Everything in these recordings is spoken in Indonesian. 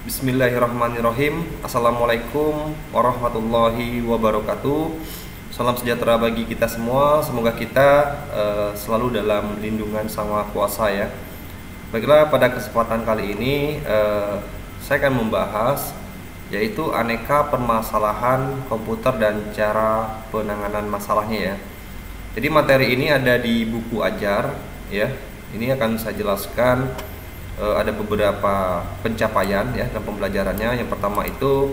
Bismillahirrahmanirrahim. Assalamualaikum warahmatullahi wabarakatuh. Salam sejahtera bagi kita semua. Semoga kita selalu dalam lindungan Sang Maha Kuasa ya. Baiklah, pada kesempatan kali ini saya akan membahas yaitu aneka permasalahan komputer dan cara penanganan masalahnya ya. Jadi materi ini ada di buku ajar ya. Ini akan saya jelaskan. Ada beberapa pencapaian ya dalam pembelajarannya. Yang pertama itu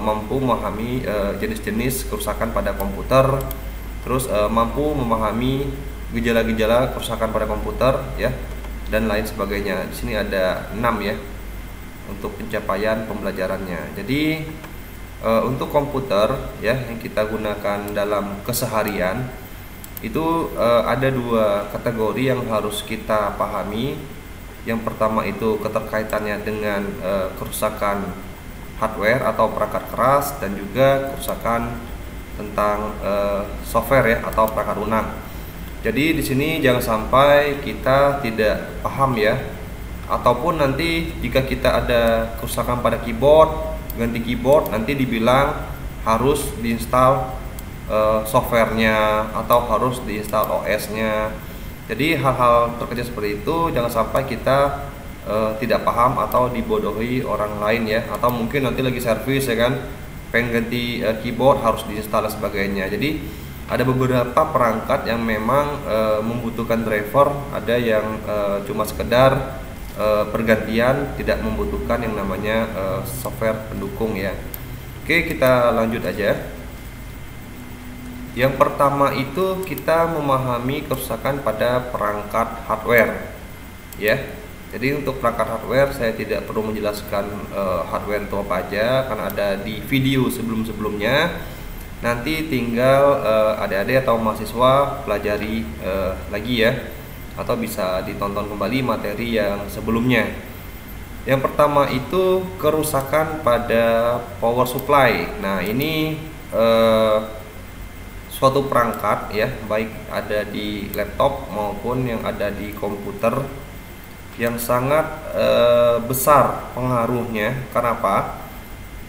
mampu memahami jenis-jenis kerusakan pada komputer, terus mampu memahami gejala-gejala kerusakan pada komputer ya, dan lain sebagainya. Di sini ada 6 ya untuk pencapaian pembelajarannya. Jadi untuk komputer ya yang kita gunakan dalam keseharian itu ada 2 kategori yang harus kita pahami. Yang pertama itu keterkaitannya dengan kerusakan hardware atau perangkat keras, dan juga kerusakan tentang software ya atau perangkat lunak. Jadi di sini jangan sampai kita tidak paham ya, ataupun nanti jika kita ada kerusakan pada keyboard, ganti keyboard, nanti dibilang harus diinstal softwarenya atau harus diinstal OS-nya. Jadi hal-hal terkecil seperti itu jangan sampai kita tidak paham atau dibodohi orang lain ya, atau mungkin nanti lagi servis ya kan, pengen ganti keyboard harus diinstal dan sebagainya. Jadi ada beberapa perangkat yang memang membutuhkan driver, ada yang cuma sekedar pergantian, tidak membutuhkan yang namanya software pendukung ya. Oke, kita lanjut aja. Yang pertama itu kita memahami kerusakan pada perangkat hardware ya. Jadi untuk perangkat hardware saya tidak perlu menjelaskan hardware itu apa aja, karena ada di video sebelum-sebelumnya. Nanti tinggal adik-adik atau mahasiswa pelajari lagi ya, atau bisa ditonton kembali materi yang sebelumnya. Yang pertama itu kerusakan pada power supply. Nah ini suatu perangkat ya, baik ada di laptop maupun yang ada di komputer, yang sangat besar pengaruhnya. Karena apa?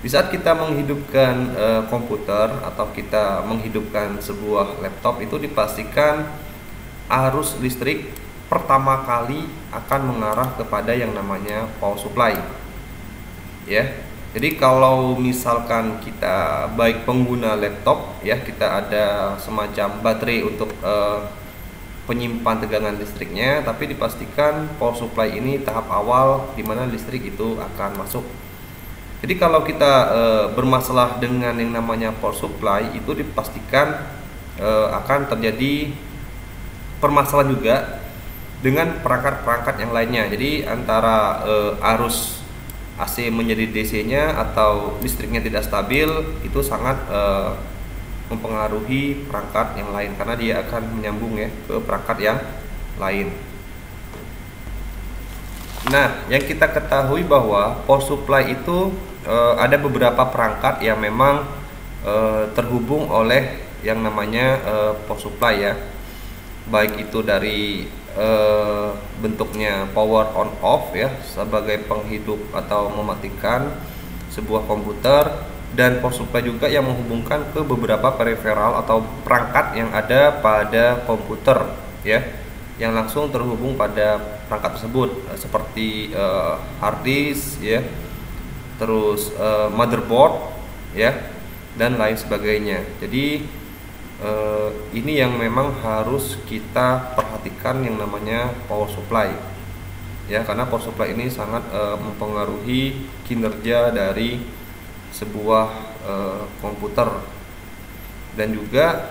Di saat kita menghidupkan komputer atau kita menghidupkan sebuah laptop, itu dipastikan arus listrik pertama kali akan mengarah kepada yang namanya power supply ya. Jadi kalau misalkan kita baik pengguna laptop ya, kita ada semacam baterai untuk penyimpan tegangan listriknya, tapi dipastikan power supply ini tahap awal di mana listrik itu akan masuk. Jadi kalau kita bermasalah dengan yang namanya power supply, itu dipastikan akan terjadi permasalahan juga dengan perangkat-perangkat yang lainnya. Jadi antara arus AC menjadi DC-nya atau listriknya tidak stabil, itu sangat mempengaruhi perangkat yang lain, karena dia akan menyambung ya ke perangkat yang lain. Nah, yang kita ketahui bahwa power supply itu ada beberapa perangkat yang memang terhubung oleh yang namanya power supply ya, baik itu dari bentuknya power on off ya, sebagai penghidup atau mematikan sebuah komputer, dan power supply juga yang menghubungkan ke beberapa peripheral atau perangkat yang ada pada komputer ya, yang langsung terhubung pada perangkat tersebut, seperti hard disk ya, terus motherboard ya, dan lain sebagainya. Jadi ini yang memang harus kita perhatikan yang namanya power supply ya, karena power supply ini sangat mempengaruhi kinerja dari sebuah komputer. Dan juga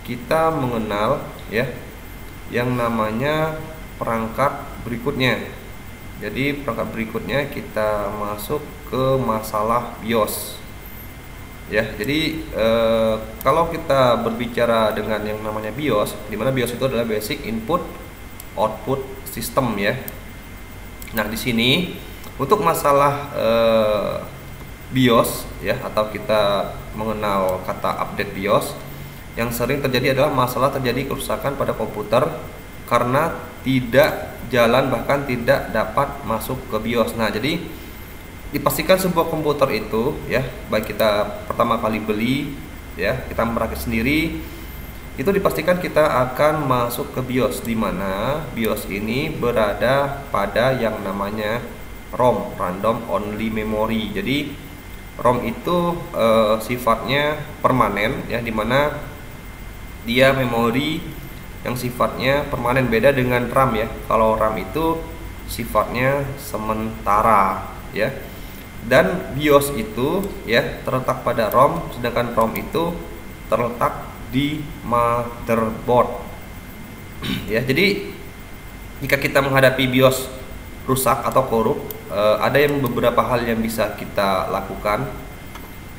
kita mengenal ya yang namanya perangkat berikutnya. Jadi perangkat berikutnya kita masuk ke masalah BIOS. Ya, jadi kalau kita berbicara dengan yang namanya BIOS, di mana BIOS itu adalah Basic Input Output System ya. Nah, di sini untuk masalah BIOS ya, atau kita mengenal kata update BIOS, yang sering terjadi adalah masalah terjadi kerusakan pada komputer karena tidak jalan, bahkan tidak dapat masuk ke BIOS. Nah, jadi dipastikan sebuah komputer itu ya, baik kita pertama kali beli ya, kita merakit sendiri, itu dipastikan kita akan masuk ke BIOS, di mana BIOS ini berada pada yang namanya ROM, Random Only Memory. Jadi ROM itu sifatnya permanen ya, dimana dia memori yang sifatnya permanen, beda dengan RAM ya. Kalau RAM itu sifatnya sementara ya. Dan BIOS itu ya terletak pada ROM, sedangkan ROM itu terletak di motherboard. Ya, jadi jika kita menghadapi BIOS rusak atau korup, ada yang beberapa hal yang bisa kita lakukan.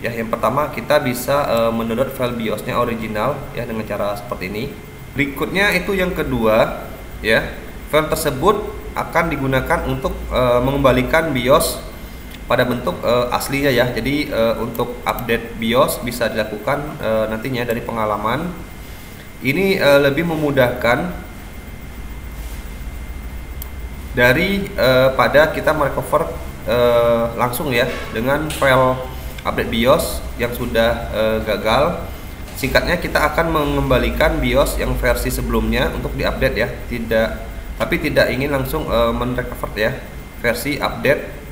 Ya, yang pertama kita bisa mendownload file BIOS-nya original ya, dengan cara seperti ini. Berikutnya itu yang kedua ya, file tersebut akan digunakan untuk mengembalikan BIOS pada bentuk aslinya ya. Jadi untuk update BIOS bisa dilakukan nantinya dari pengalaman. Ini lebih memudahkan dari pada kita merecover langsung ya dengan file update BIOS yang sudah gagal. Singkatnya, kita akan mengembalikan BIOS yang versi sebelumnya untuk diupdate ya, tapi tidak ingin langsung merecover ya versi update,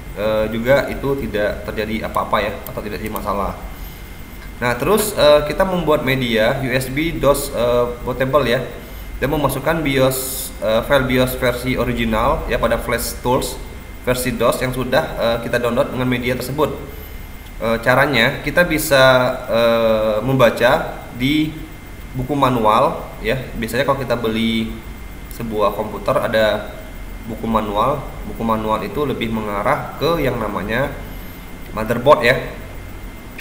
juga itu tidak terjadi apa-apa ya, atau tidak jadi masalah. Nah, terus kita membuat media USB DOS bootable ya, dan memasukkan BIOS file BIOS versi original ya pada Flash Tools versi DOS yang sudah kita download dengan media tersebut. Caranya kita bisa membaca di buku manual ya. Biasanya kalau kita beli sebuah komputer ada buku manual. Buku manual itu lebih mengarah ke yang namanya motherboard ya.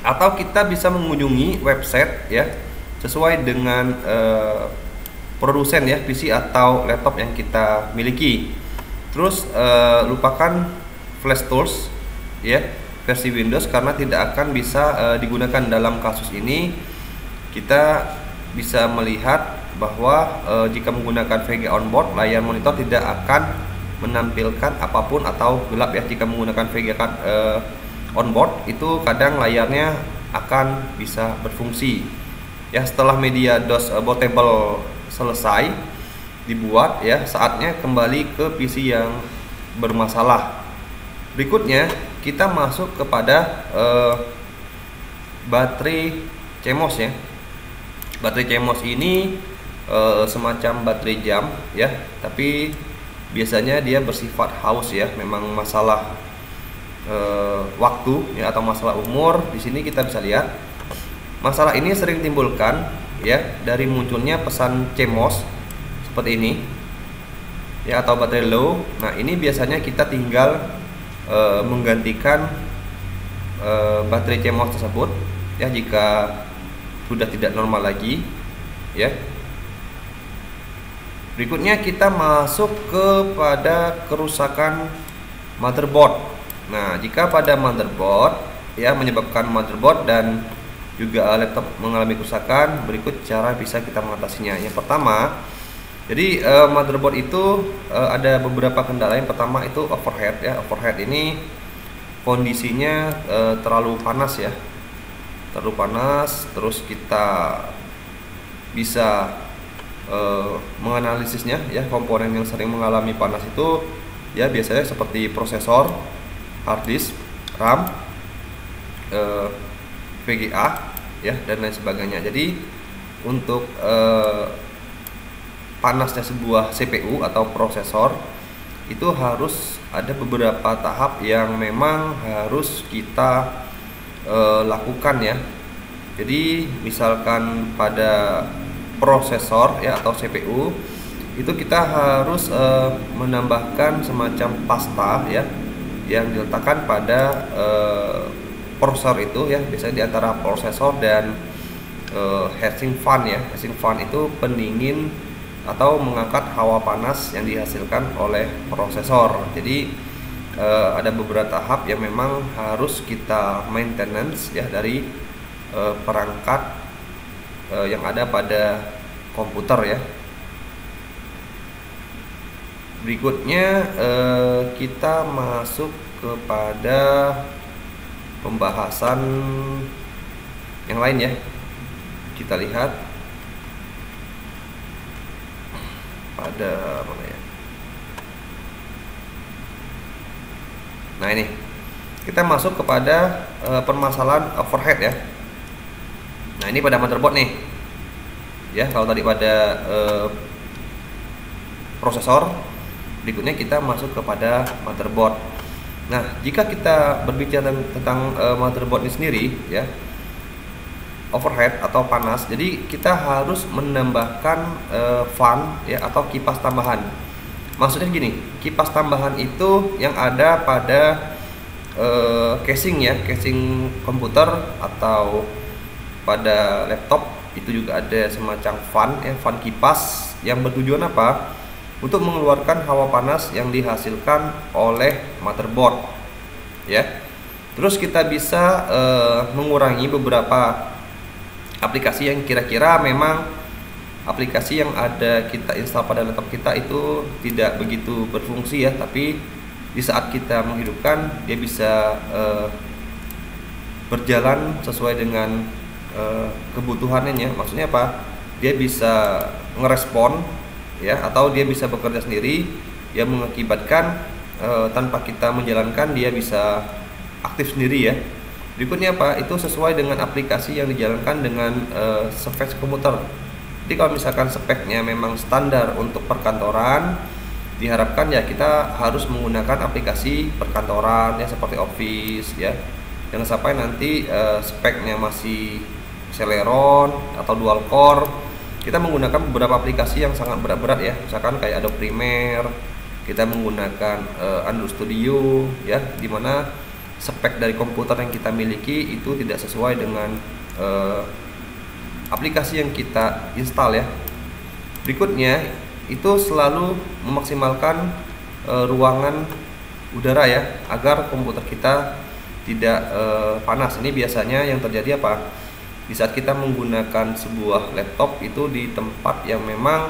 Atau kita bisa mengunjungi website ya sesuai dengan produsen ya PC atau laptop yang kita miliki. Terus lupakan Flash Tools ya versi Windows karena tidak akan bisa digunakan. Dalam kasus ini kita bisa melihat bahwa jika menggunakan VGA onboard, layar monitor tidak akan menampilkan apapun atau gelap ya. Jika menggunakan VGA onboard itu kadang layarnya akan bisa berfungsi ya. Setelah media DOS bootable selesai dibuat ya, saatnya kembali ke PC yang bermasalah. Berikutnya kita masuk kepada baterai CMOS ya. Baterai CMOS ini semacam baterai jam ya, tapi biasanya dia bersifat haus ya. Memang masalah waktu ya, atau masalah umur. Di sini kita bisa lihat masalah ini sering timbulkan ya dari munculnya pesan CMOS seperti ini ya, atau baterai low. Nah, ini biasanya kita tinggal menggantikan baterai CMOS tersebut ya jika sudah tidak normal lagi ya. Berikutnya kita masuk kepada kerusakan motherboard. Nah, jika pada motherboard ya menyebabkan motherboard dan juga laptop mengalami kerusakan, berikut cara bisa kita mengatasinya. Yang pertama, jadi motherboard itu ada beberapa kendala. Yang pertama itu overheat ya. Overheat ini kondisinya terlalu panas ya, terlalu panas. Terus kita bisa menganalisisnya ya. Komponen yang sering mengalami panas itu ya biasanya seperti prosesor, hard disk, RAM, VGA ya, dan lain sebagainya. Jadi untuk panasnya sebuah CPU atau prosesor itu harus ada beberapa tahap yang memang harus kita lakukan ya. Jadi misalkan pada prosesor ya atau CPU itu kita harus menambahkan semacam pasta ya yang diletakkan pada prosesor itu ya, biasanya di antara prosesor dan heatsink fan ya. Heatsink fan itu pendingin atau mengangkat hawa panas yang dihasilkan oleh prosesor. Jadi ada beberapa tahap yang memang harus kita maintenance ya dari perangkat yang ada pada komputer ya. Berikutnya kita masuk kepada pembahasan yang lain ya. Kita lihat pada mana ya? Nah ini kita masuk kepada permasalahan overhead ya. Nah ini pada motherboard nih ya. Kalau tadi pada prosesor, berikutnya kita masuk kepada motherboard. Nah jika kita berbicara tentang motherboard ini sendiri ya, overhead atau panas, jadi kita harus menambahkan fan ya atau kipas tambahan. Maksudnya gini, kipas tambahan itu yang ada pada casing ya, casing komputer atau pada laptop itu juga ada semacam fan ya, fan kipas yang bertujuan apa? Untuk mengeluarkan hawa panas yang dihasilkan oleh motherboard ya. Terus kita bisa mengurangi beberapa aplikasi yang kira-kira memang aplikasi yang ada kita install pada laptop kita itu tidak begitu berfungsi ya, tapi di saat kita menghidupkan dia bisa berjalan sesuai dengan kebutuhannya ya. Maksudnya apa? Dia bisa ngerespon ya, atau dia bisa bekerja sendiri yang mengakibatkan tanpa kita menjalankan dia bisa aktif sendiri ya. Berikutnya apa? Itu sesuai dengan aplikasi yang dijalankan dengan spek komputer. Jadi kalau misalkan speknya memang standar untuk perkantoran, diharapkan ya kita harus menggunakan aplikasi perkantoran ya seperti Office ya. Jangan sampai nanti speknya masih Celeron atau dual core, kita menggunakan beberapa aplikasi yang sangat berat-berat ya. Misalkan kayak Adobe Premiere, kita menggunakan Android Studio ya, dimana spek dari komputer yang kita miliki itu tidak sesuai dengan aplikasi yang kita install ya. Berikutnya itu selalu memaksimalkan ruangan udara ya, agar komputer kita tidak panas. Ini biasanya yang terjadi apa? Di saat kita menggunakan sebuah laptop itu di tempat yang memang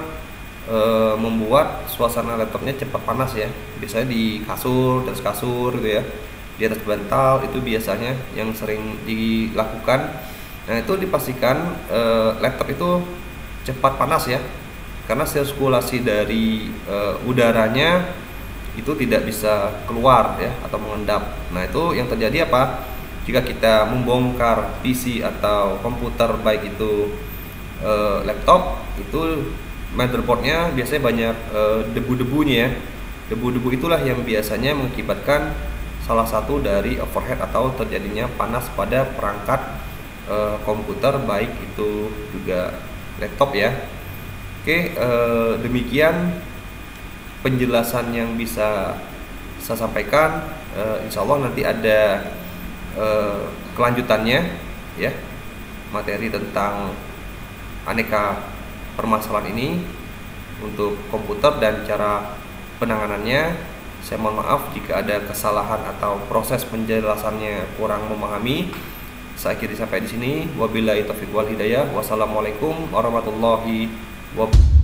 membuat suasana laptopnya cepat panas ya. Biasanya di kasur, di atas kasur gitu ya, di atas bantal, itu biasanya yang sering dilakukan. Nah itu dipastikan laptop itu cepat panas ya, karena sirkulasi dari udaranya itu tidak bisa keluar ya atau mengendap. Nah itu yang terjadi apa? Jika kita membongkar PC atau komputer, baik itu laptop, itu motherboardnya biasanya banyak debu-debunya ya. Debu-debu itulah yang biasanya mengakibatkan salah satu dari overhead atau terjadinya panas pada perangkat komputer, baik itu juga laptop ya. Oke, demikian penjelasan yang bisa saya sampaikan. Insya Allah nanti ada kelanjutannya ya, materi tentang aneka permasalahan ini untuk komputer dan cara penanganannya. Saya mohon maaf jika ada kesalahan atau proses penjelasannya kurang memahami. Saya akhiri sampai di sini. Wabillahi taufiq wal hidayah. Wassalamualaikum warahmatullahi wabarakatuh.